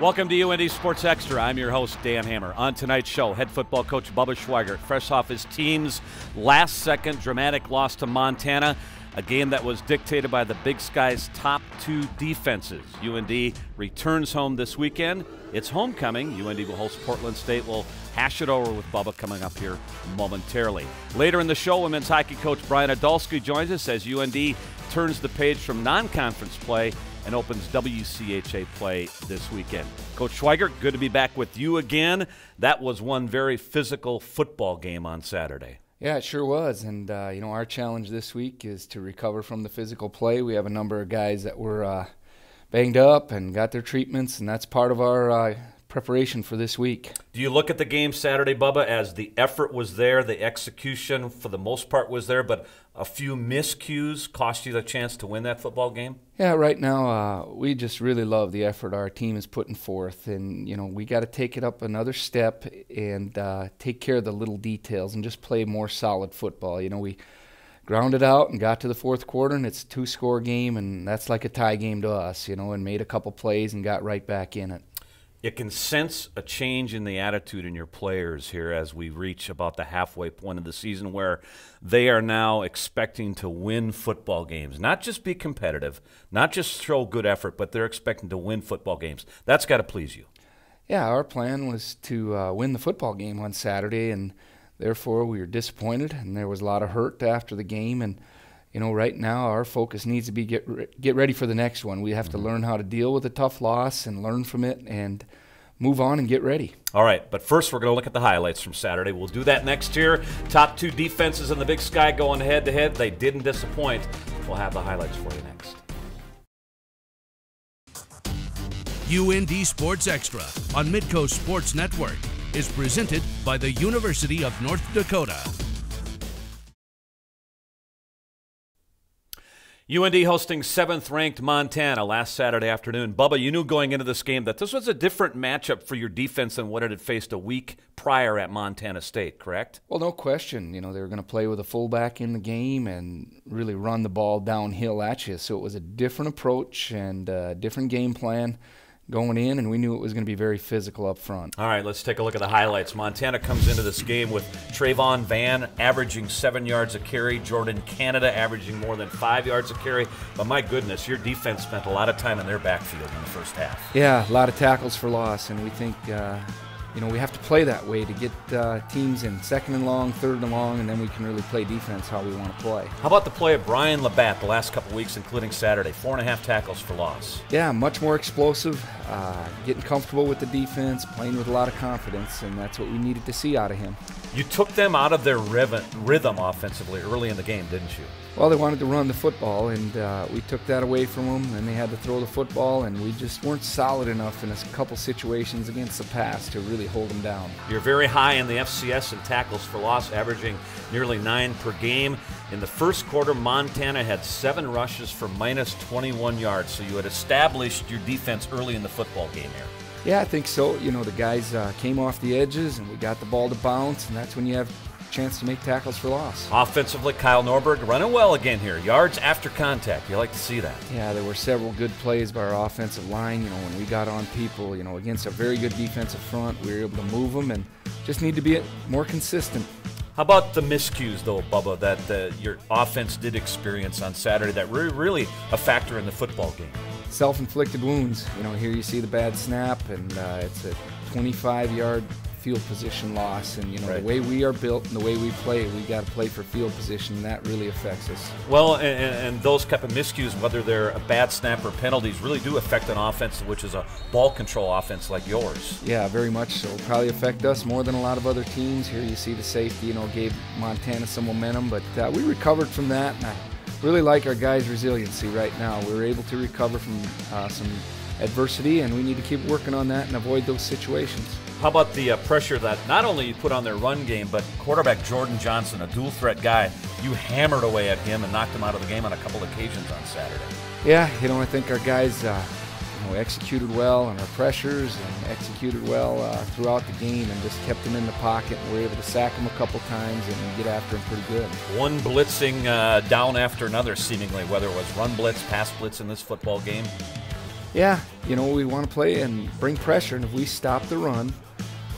Welcome to UND Sports Extra. I'm your host, Dan Hammer. On tonight's show, head football coach Bubba Schweigert, fresh off his team's last-second dramatic loss to Montana, a game that was dictated by the Big Sky's top two defenses. UND returns home this weekend. It's homecoming. UND will host Portland State. We'll hash it over with Bubba coming up here momentarily. Later in the show, women's hockey coach Brian Idalski joins us as UND turns the page from non-conference play and opens WCHA play this weekend. Coach Schweigert, good to be back with you again. That was one very physical football game on Saturday. Yeah, it sure was. And, our challenge this week is to recover from the physical play. We have a number of guys that were banged up and got their treatments, and that's part of our preparation for this week. Do you look at the game Saturday, Bubba, as the effort was there, the execution for the most part was there, but a few miscues cost you the chance to win that football game? Yeah, right now we just really love the effort our team is putting forth, and we got to take it up another step and take care of the little details and just play more solid football. We grounded out and got to the fourth quarter, and it's a two-score game, and that's like a tie game to us, and made a couple plays and got right back in it. You can sense a change in the attitude in your players here as we reach about the halfway point of the season, where they are now expecting to win football games. Not just be competitive, not just show good effort, but they're expecting to win football games. That's got to please you. Yeah, our plan was to win the football game on Saturday, and therefore we were disappointed, and there was a lot of hurt after the game. And right now our focus needs to be get ready for the next one. We have to learn how to deal with a tough loss and learn from it and move on and get ready. All right, but first we're going to look at the highlights from Saturday. We'll do that next year. Top two defenses in the Big Sky going head-to-head. They didn't disappoint. We'll have the highlights for you next. UND Sports Extra on Midco Sports Network is presented by the University of North Dakota. UND hosting 7th-ranked Montana last Saturday afternoon. Bubba, you knew going into this game that this was a different matchup for your defense than what it had faced a week prior at Montana State, correct? Well, no question. They were going to play with a fullback in the game and really run the ball downhill at you. So it was a different approach and a different game plan going in, and we knew it was going to be very physical up front. All right, let's take a look at the highlights. Montana comes into this game with Trayvon Van averaging 7 yards a carry, Jordan Canada averaging more than 5 yards a carry. But my goodness, your defense spent a lot of time in their backfield in the first half. Yeah, a lot of tackles for loss, and we think we have to play that way to get teams in second and long, third and long, and then we can really play defense how we want to play. How about the play of Brian Labatt the last couple weeks, including Saturday? 4.5 tackles for loss. Yeah, much more explosive, getting comfortable with the defense, playing with a lot of confidence, and that's what we needed to see out of him. You took them out of their rhythm offensively early in the game, didn't you? Well, they wanted to run the football, and we took that away from them, and they had to throw the football, and we just weren't solid enough in a couple situations against the pass to really hold them down. You're very high in the FCS in tackles for loss, averaging nearly 9 per game. In the first quarter, Montana had 7 rushes for minus 21 yards, so you had established your defense early in the football game here. Yeah, I think so. The guys came off the edges, and we got the ball to bounce, and that's when you have chance to make tackles for loss. Offensively, Kyle Norberg running well again here. Yards after contact. You like to see that. Yeah, there were several good plays by our offensive line. When we got on people, against a very good defensive front, we were able to move them and just need to be more consistent. How about the miscues, though, Bubba, that your offense did experience on Saturday that were really a factor in the football game? Self-inflicted wounds. Here you see the bad snap, and it's a 25-yard field position loss, and right. The way we are built and the way we play, we got to play for field position, and that really affects us. Well, and those type of miscues, whether they're a bad snap or penalties, really do affect an offense which is a ball control offense like yours. Yeah, very much so. Probably affect us more than a lot of other teams. Here you see the safety, gave Montana some momentum, but we recovered from that, and I really like our guys' resiliency right now. We were able to recover from some adversity, and we need to keep working on that and avoid those situations. How about the pressure that not only you put on their run game, but quarterback Jordan Johnson, a dual-threat guy, you hammered away at him and knocked him out of the game on a couple occasions on Saturday. Yeah, I think our guys executed well on our pressures and executed well throughout the game and just kept them in the pocket, and we were able to sack them a couple times and get after them pretty good. One blitzing down after another seemingly, whether it was run blitz, pass blitz in this football game. Yeah, you know, we want to play and bring pressure, and if we stop the run,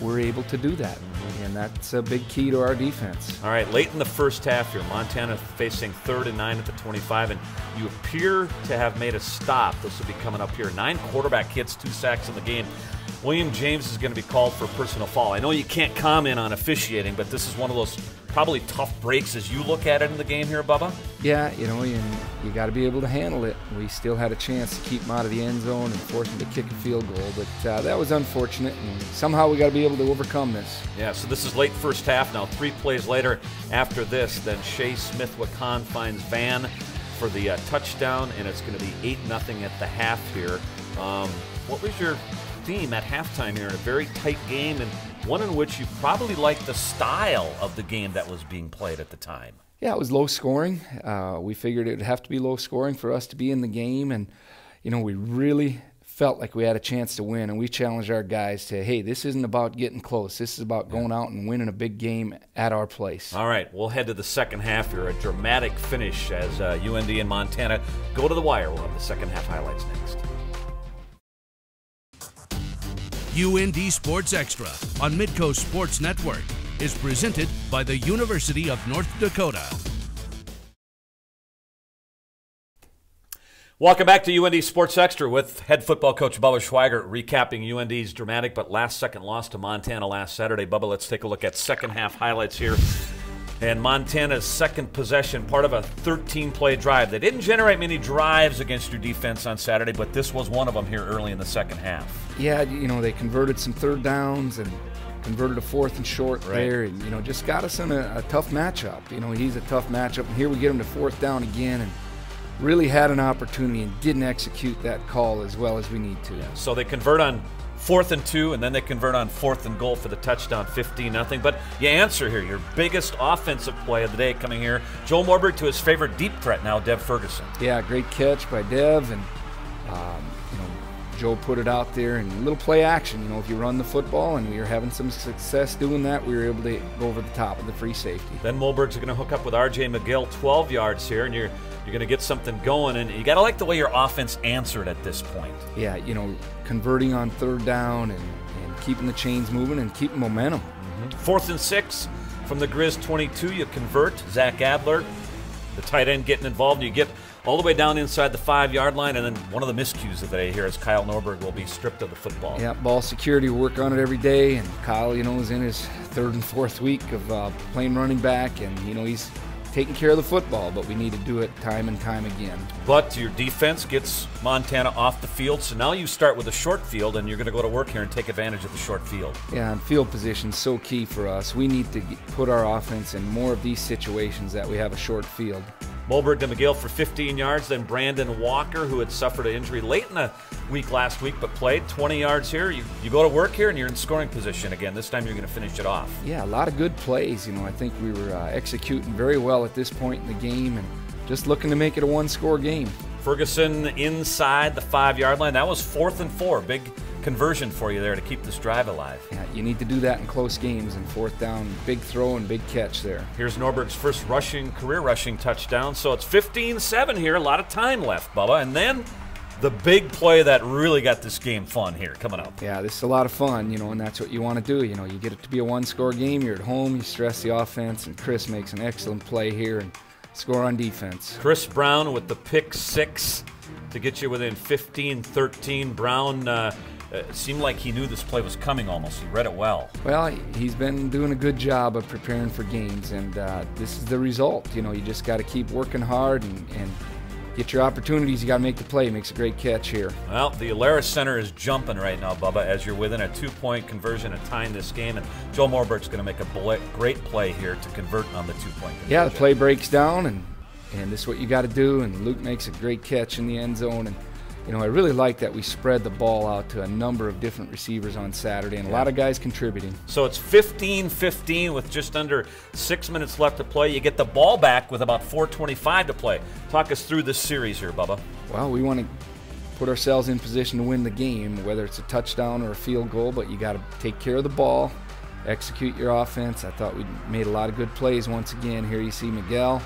we're able to do that, and that's a big key to our defense. All right, late in the first half here, Montana facing 3rd and 9 at the 25, and you appear to have made a stop. This will be coming up here. 9 quarterback hits, 2 sacks in the game. William James is going to be called for a personal foul. I know you can't comment on officiating, but this is one of those probably tough breaks as you look at it in the game here, Bubba. Yeah, you know, and you got to be able to handle it. We still had a chance to keep him out of the end zone and force him to kick a field goal, but that was unfortunate, and somehow we got to be able to overcome this. Yeah, so this is late first half now. 3 plays later after this, then Shea Smith-Wakan finds Van for the touchdown, and it's going to be 8-0 at the half here. What was your theme at halftime here in a very tight game, and one in which you probably liked the style of the game that was being played at the time? Yeah, it was low scoring. We figured it would have to be low scoring for us to be in the game, and you know, we really felt like we had a chance to win, and we challenged our guys to, hey, this isn't about getting close. This is about going out and winning a big game at our place. All right, we'll head to the second half here. A dramatic finish as UND and Montana go to the wire. We'll have the second half highlights next. UND Sports Extra on Midco Sports Network is presented by the University of North Dakota. Welcome back to UND Sports Extra with head football coach Bubba Schweigert recapping UND's dramatic but last-second loss to Montana last Saturday. Bubba, let's take a look at second half highlights here. And Montana's second possession, part of a 13-play drive. They didn't generate many drives against your defense on Saturday, but this was one of them here early in the second half. Yeah, you know, they converted some 3rd downs and converted a 4th and short there, and, you know, just got us in a tough matchup. You know, he's a tough matchup, and here we get him to 4th down again, and really had an opportunity and didn't execute that call as well as we need to. Yeah, so they convert on 4th and 2, and then they convert on 4th and goal for the touchdown, 15-0. But you answer here, your biggest offensive play of the day coming here. Joel Morberg to his favorite deep threat now, Dev Ferguson. Yeah, great catch by Dev, and you know, Joe put it out there, and a little play action. You know, if you run the football, and we were having some success doing that, we were able to go over the top of the free safety. Then Morberg's going to hook up with R.J. McGill, 12 yards here, and you're going to get something going, and you got to like the way your offense answered at this point. Yeah, you know, converting on 3rd down and keeping the chains moving and keeping momentum. 4th and 6 from the Griz 22, you convert. Zach Adler, the tight end, getting involved, and you get all the way down inside the 5-yard line, and then one of the miscues of the day here is Kyle Norberg will be stripped of the football. Yeah, ball security, we work on it every day, and Kyle, you know, is in his 3rd and 4th week of playing running back, and, you know, he's taking care of the football, but we need to do it time and time again. But your defense gets Montana off the field, so now you start with a short field, and you're going to go to work here and take advantage of the short field. Yeah, and field position is so key for us. We need to put our offense in more of these situations that we have a short field. Morberg to McGill for 15 yards, then Brandon Walker, who had suffered an injury late in the week last week but played, 20 yards here. You go to work here and you're in scoring position again. This time you're going to finish it off. Yeah, a lot of good plays. You know, I think we were executing very well at this point in the game and just looking to make it a 1-score game. Ferguson inside the 5-yard line. That was 4th and 4. Big conversion for you there to keep this drive alive. Yeah, you need to do that in close games, and 4th down, big throw and big catch there. Here's Norberg's first career rushing touchdown. So it's 15-7 here, a lot of time left, Bubba. And then the big play that really got this game fun here coming up. Yeah, this is a lot of fun, you know, and that's what you want to do. You know, you get it to be a 1-score game, you're at home, you stress the offense, and Chris makes an excellent play here and score on defense. Chris Brown with the pick 6 to get you within 15-13. Brown seemed like he knew this play was coming almost. He read it well. Well, he's been doing a good job of preparing for games, and this is the result. You know, you just got to keep working hard and get your opportunities. You got to make the play. He makes a great catch here. Well, the Alaris Center is jumping right now, Bubba, as you're within a 2-point conversion of tying this game, and Joel Morberg's going to make a great play here to convert on the 2-point conversion. Yeah, the play breaks down, and this is what you got to do, and Luke makes a great catch in the end zone, and you know, I really like that we spread the ball out to a number of different receivers on Saturday, and a lot of guys contributing. So it's 15-15 with just under 6 minutes left to play. You get the ball back with about 4:25 to play. Talk us through this series here, Bubba. Well, we want to put ourselves in position to win the game, whether it's a touchdown or a field goal, but you got to take care of the ball, execute your offense. I thought we made a lot of good plays once again. Here you see Miguel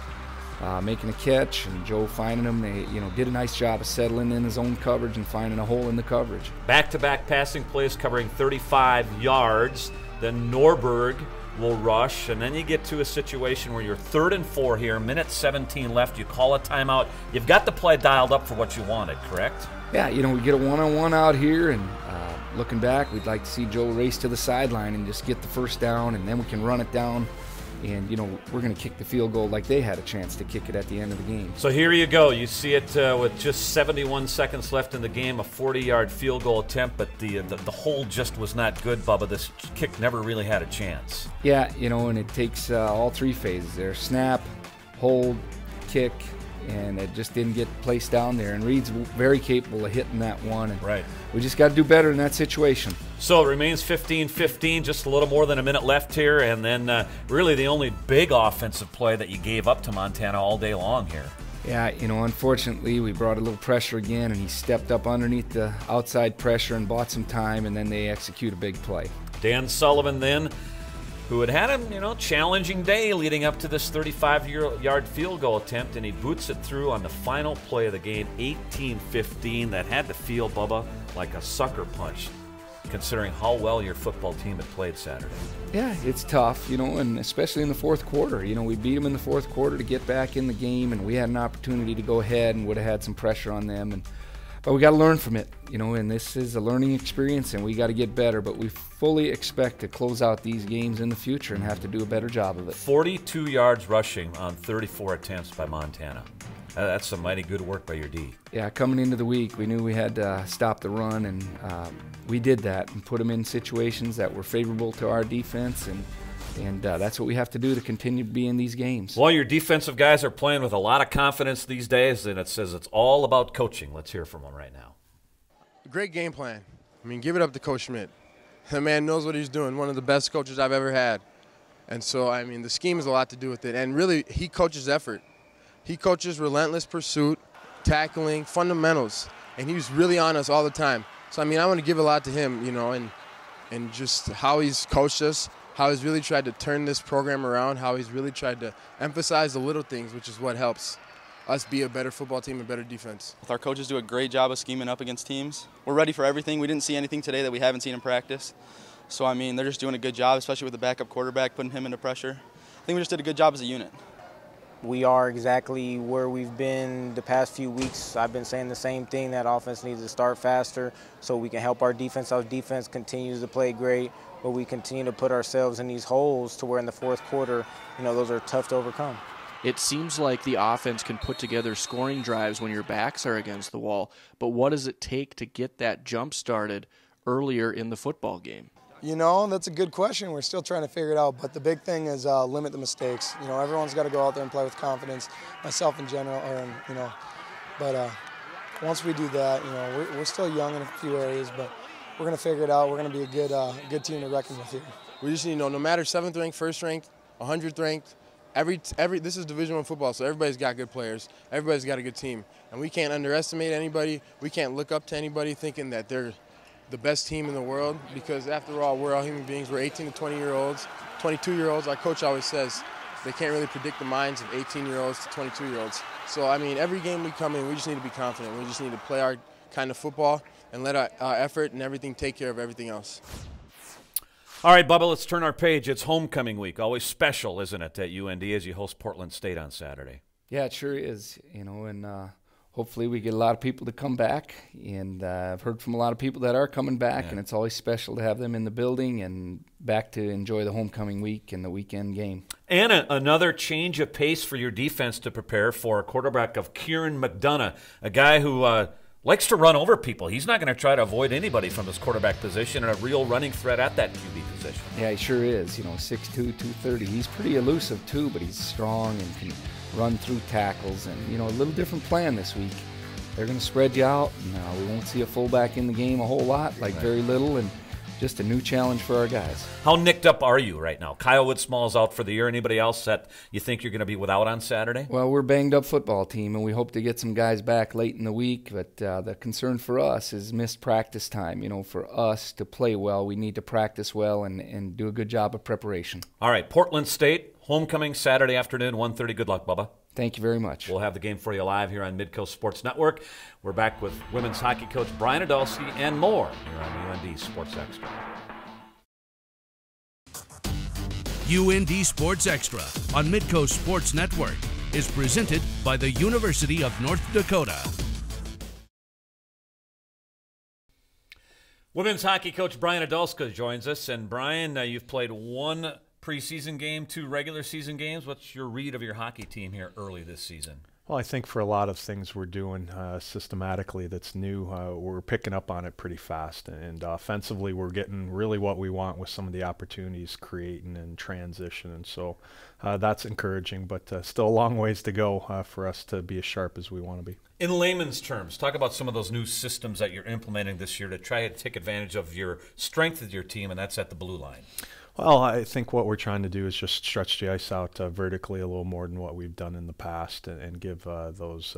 making a catch, and Joe finding him. They, did a nice job of settling in his own coverage and finding a hole in the coverage. Back-to-back passing plays covering 35 yards. Then Norberg will rush, and then you get to a situation where you're 3rd and 4 here, minute 17 left. You call a timeout. You've got the play dialed up for what you wanted, correct? Yeah, we get a one-on-one out here, and looking back, we'd like to see Joe race to the sideline and just get the first down, and then we can run it down. And, we're going to kick the field goal like they had a chance to kick it at the end of the game. So here you go. You see it with just 71 seconds left in the game, a 40-yard field goal attempt, but the hold just was not good, Bubba. This kick never really had a chance. Yeah, and it takes all 3 phases there: snap, hold, kick, and it just didn't get placed down there. And Reed's very capable of hitting that one. And right. We just got to do better in that situation. So it remains 15-15, just a little more than a minute left here, and then really the only big offensive play that you gave up to Montana all day long here. Yeah, unfortunately we brought a little pressure again, and he stepped up underneath the outside pressure and bought some time, and then they execute a big play. Dan Sullivan then, who had had a challenging day leading up to this 35-yard field goal attempt, and he boots it through on the final play of the game, 18-15. That had to feel, Bubba, like a sucker punch, considering how well your football team had played Saturday. Yeah, it's tough, and especially in the fourth quarter. We beat them in the fourth quarter to get back in the game, and we had an opportunity to go ahead and would have had some pressure on them. But we got to learn from it, and this is a learning experience, and we got to get better. But we fully expect to close out these games in the future and have to do a better job of it. 42 yards rushing on 34 attempts by Montana. That's some mighty good work by your D. Yeah, coming into the week, we knew we had to stop the run, and we did that and put them in situations that were favorable to our defense, and that's what we have to do to continue to be in these games. Well, your defensive guys are playing with a lot of confidence these days, and it says it's all about coaching. Let's hear from them right now. Great game plan. Give it up to Coach Schmidt. The man knows what he's doing, one of the best coaches I've ever had. And so, the scheme has a lot to do with it. And really, he coaches effort. He coaches relentless pursuit, tackling, fundamentals. And he's really on us all the time. So, I want to give a lot to him, and just how he's coached us, how he's really tried to turn this program around, how he's really tried to emphasize the little things, which is what helps us be a better football team and better defense. Our coaches do a great job of scheming up against teams. We're ready for everything. We didn't see anything today that we haven't seen in practice. So, they're just doing a good job, especially with the backup quarterback, putting him into pressure. I think we just did a good job as a unit. We are exactly where we've been the past few weeks. I've been saying the same thing, that offense needs to start faster so we can help our defense. Our defense continues to play great, but we continue to put ourselves in these holes to where in the fourth quarter, those are tough to overcome. It seems like the offense can put together scoring drives when your backs are against the wall, but what does it take to get that jump started earlier in the football game? That's a good question. We're still trying to figure it out, but the big thing is limit the mistakes. Everyone's got to go out there and play with confidence, myself in general, but once we do that, we're still young in a few areas, but we're going to figure it out. We're going to be a good team to reckon with here. We just need to know, no matter 7th ranked, 1st ranked, 100th ranked, this is Division I football, so everybody's got good players. Everybody's got a good team, and we can't underestimate anybody. We can't look up to anybody thinking that they're the best team in the world, because after all, we're all human beings. We're 18 to 20-year-olds, 22-year-olds. Our coach always says they can't really predict the minds of 18-year-olds to 22-year-olds. So, every game we come in, we just need to be confident. We just need to play our kind of football and let our effort and everything take care of everything else. All right, Bubba, let's turn our page. It's homecoming week. Always special, isn't it, at UND as you host Portland State on Saturday? Yeah, it sure is, and hopefully we get a lot of people to come back, and I've heard from a lot of people that are coming back, and it's always special to have them in the building and back to enjoy the homecoming week and the weekend game. And another change of pace for your defense to prepare for a quarterback of Kieran McDonough, a guy who likes to run over people. He's not going to try to avoid anybody from his quarterback position, and a real running threat at that QB position. Yeah, he sure is. 6'2", 230. He's pretty elusive too, but he's strong and can run through tackles, and a little different plan this week. They're going to spread you out, and we won't see a fullback in the game a whole lot, very little, and just a new challenge for our guys. How nicked up are you right now? Kyle Woodsmall's out for the year. Anybody else that you think you're going to be without on Saturday? Well, we're a banged up football team, and we hope to get some guys back late in the week, but the concern for us is missed practice time. For us to play well, we need to practice well and do a good job of preparation. All right, Portland State, homecoming Saturday afternoon, 1:30. Good luck, Bubba. Thank you very much. We'll have the game for you live here on Midco Sports Network. We're back with women's hockey coach Brian Idalski and more here on UND Sports Extra. UND Sports Extra on Midco Sports Network is presented by the University of North Dakota. Women's hockey coach Brian Idalski joins us. And Brian, you've played one preseason game, 2 regular season games. What's your read of your hockey team here early this season? Well, I think for a lot of things we're doing systematically that's new, we're picking up on it pretty fast. And offensively, we're getting really what we want with some of the opportunities creating and transition. And so that's encouraging, but still a long ways to go for us to be as sharp as we want to be. In layman's terms, talk about some of those new systems that you're implementing this year to try to take advantage of your strength of your team, and that's at the blue line. Well, I think what we're trying to do is just stretch the ice out vertically a little more than what we've done in the past, and give those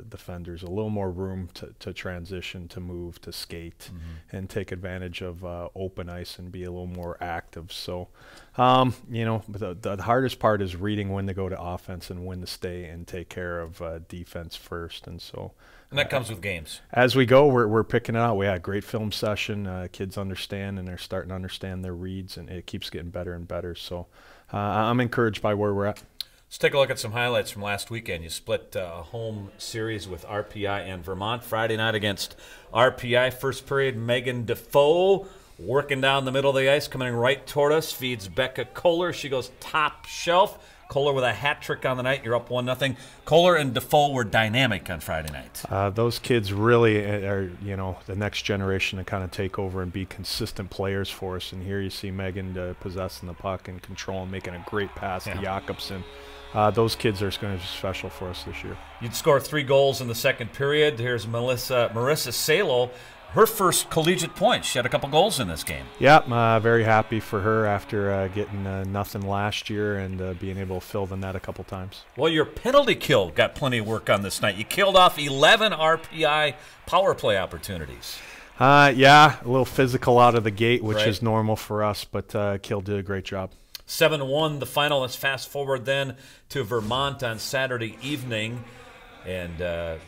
defenders a little more room to transition, to move, to skate, and take advantage of open ice and be a little more active. So, you know, the hardest part is reading when to go to offense and when to stay and take care of defense first. And so, and that comes with games. As we go, we're picking it out. We had a great film session. Kids understand, and they're starting to understand their reads, and it keeps getting better and better. So I'm encouraged by where we're at. Let's take a look at some highlights from last weekend. You split a home series with RPI and Vermont. Friday night against RPI, first period, Megan Defoe working down the middle of the ice, coming right toward us, feeds Becca Kohler. She goes top shelf. Kohler with a hat trick on the night. You're up 1-0. Kohler and Defoe were dynamic on Friday night. Those kids really are, you know, the next generation to kind of take over and be consistent players for us. And here you see Megan possessing the puck and control and making a great pass to Jakobsen. Those kids are going to be special for us this year. You'd score 3 goals in the second period. Here's Marissa Salo. Her first collegiate point. She had a couple goals in this game. Yeah, very happy for her after getting nothing last year and being able to fill the net a couple times. Well, your penalty kill got plenty of work on this night. You killed off 11 RPI power play opportunities. Yeah, a little physical out of the gate, which is normal for us, but Kill did a great job. 7-1 the final. Let's fast forward then to Vermont on Saturday evening. And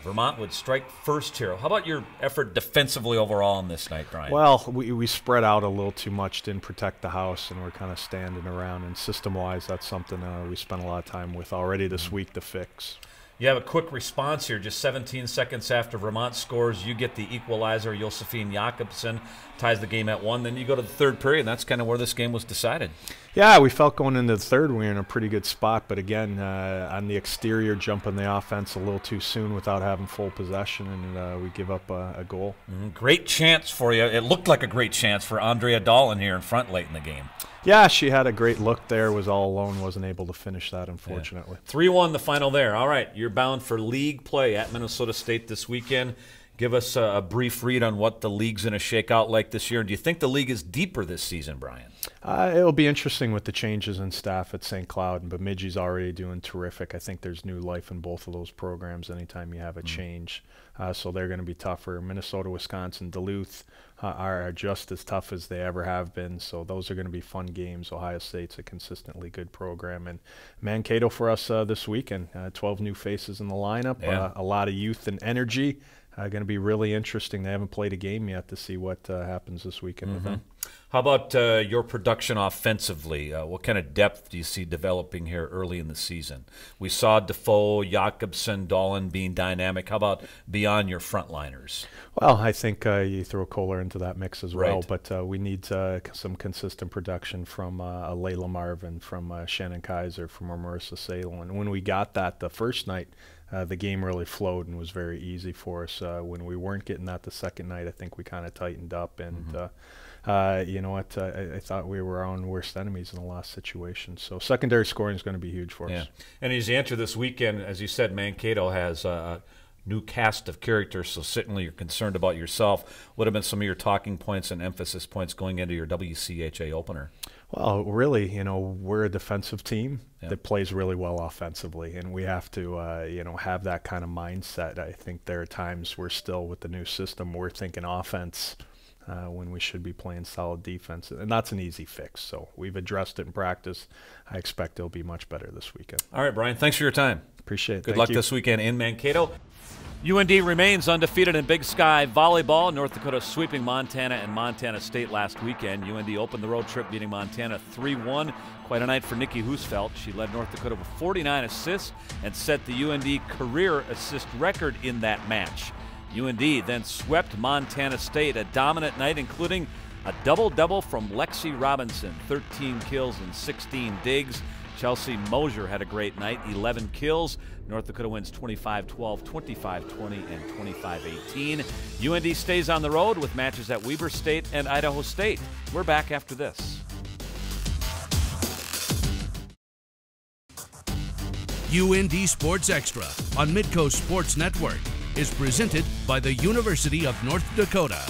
Vermont would strike first here. How about your effort defensively overall on this night, Brian? Well, we spread out a little too much, didn't protect the house, and we're kind of standing around. And system-wise, that's something we spent a lot of time with already this week to fix. You have a quick response here. Just 17 seconds after Vermont scores, you get the equalizer. Josephine Jakobsen ties the game at 1. Then you go to the third period, and that's kind of where this game was decided. Yeah, we felt going into the third we were in a pretty good spot. But again, on the exterior, jumping the offense a little too soon without having full possession, and we give up a goal. Great chance for you. It looked like a great chance for Andrea Dahlin here in front late in the game. Yeah, she had a great look there, was all alone, wasn't able to finish that, unfortunately. 3-1 the final there. All right, you're bound for league play at Minnesota State this weekend. Give us a brief read on what the league's going to shake out like this year. Do you think the league is deeper this season, Brian? It'll be interesting with the changes in staff at St. Cloud, and Bemidji's already doing terrific. I think there's new life in both of those programs anytime you have a change. So they're going to be tougher. Minnesota, Wisconsin, Duluth are just as tough as they ever have been. So those are going to be fun games. Ohio State's a consistently good program. And Mankato for us this weekend, 12 new faces in the lineup, a lot of youth and energy. Going to be really interesting. They haven't played a game yet to see what happens this weekend with them. How about your production offensively? What kind of depth do you see developing here early in the season? We saw Defoe, Jakobsen, Dahlin being dynamic. How about beyond your frontliners? Well, I think you throw Kohler into that mix as well, but we need some consistent production from Layla Marvin, from Shannon Kaiser, from Marissa Salo. And when we got that the first night, the game really flowed and was very easy for us. When we weren't getting that the second night, I think we kind of tightened up. And you know what? I thought we were our own worst enemies in the last situation. So secondary scoring is going to be huge for us. And as you enter this weekend, as you said, Mankato has a new cast of characters, so certainly you're concerned about yourself. What have been some of your talking points and emphasis points going into your WCHA opener? Well, really, you know, we're a defensive team that plays really well offensively, and we have to, you know, have that kind of mindset. I think there are times we're still with the new system, we're thinking offense when we should be playing solid defense. And that's an easy fix. So we've addressed it in practice. I expect it'll be much better this weekend. All right, Brian, thanks for your time. Appreciate it. Good luck this weekend in Mankato. UND remains undefeated in Big Sky volleyball. North Dakota sweeping Montana and Montana State last weekend. UND opened the road trip beating Montana 3-1. Quite a night for Nikki Husfeldt. She led North Dakota with 49 assists and set the UND career assist record in that match. UND then swept Montana State, a dominant night including a double-double from Lexi Robinson, 13 kills and 16 digs. Chelsea Mosier had a great night, 11 kills. North Dakota wins 25-12, 25-20, and 25-18. UND stays on the road with matches at Weber State and Idaho State. We're back after this. UND Sports Extra on Midco Sports Network is presented by the University of North Dakota.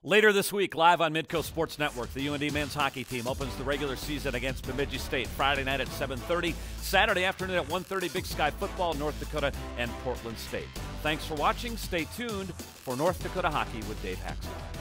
Later this week, live on Midco Sports Network, the UND men's hockey team opens the regular season against Bemidji State Friday night at 7:30, Saturday afternoon at 1:30, Big Sky football, North Dakota and Portland State. Thanks for watching. Stay tuned for North Dakota hockey with Dave Haxel.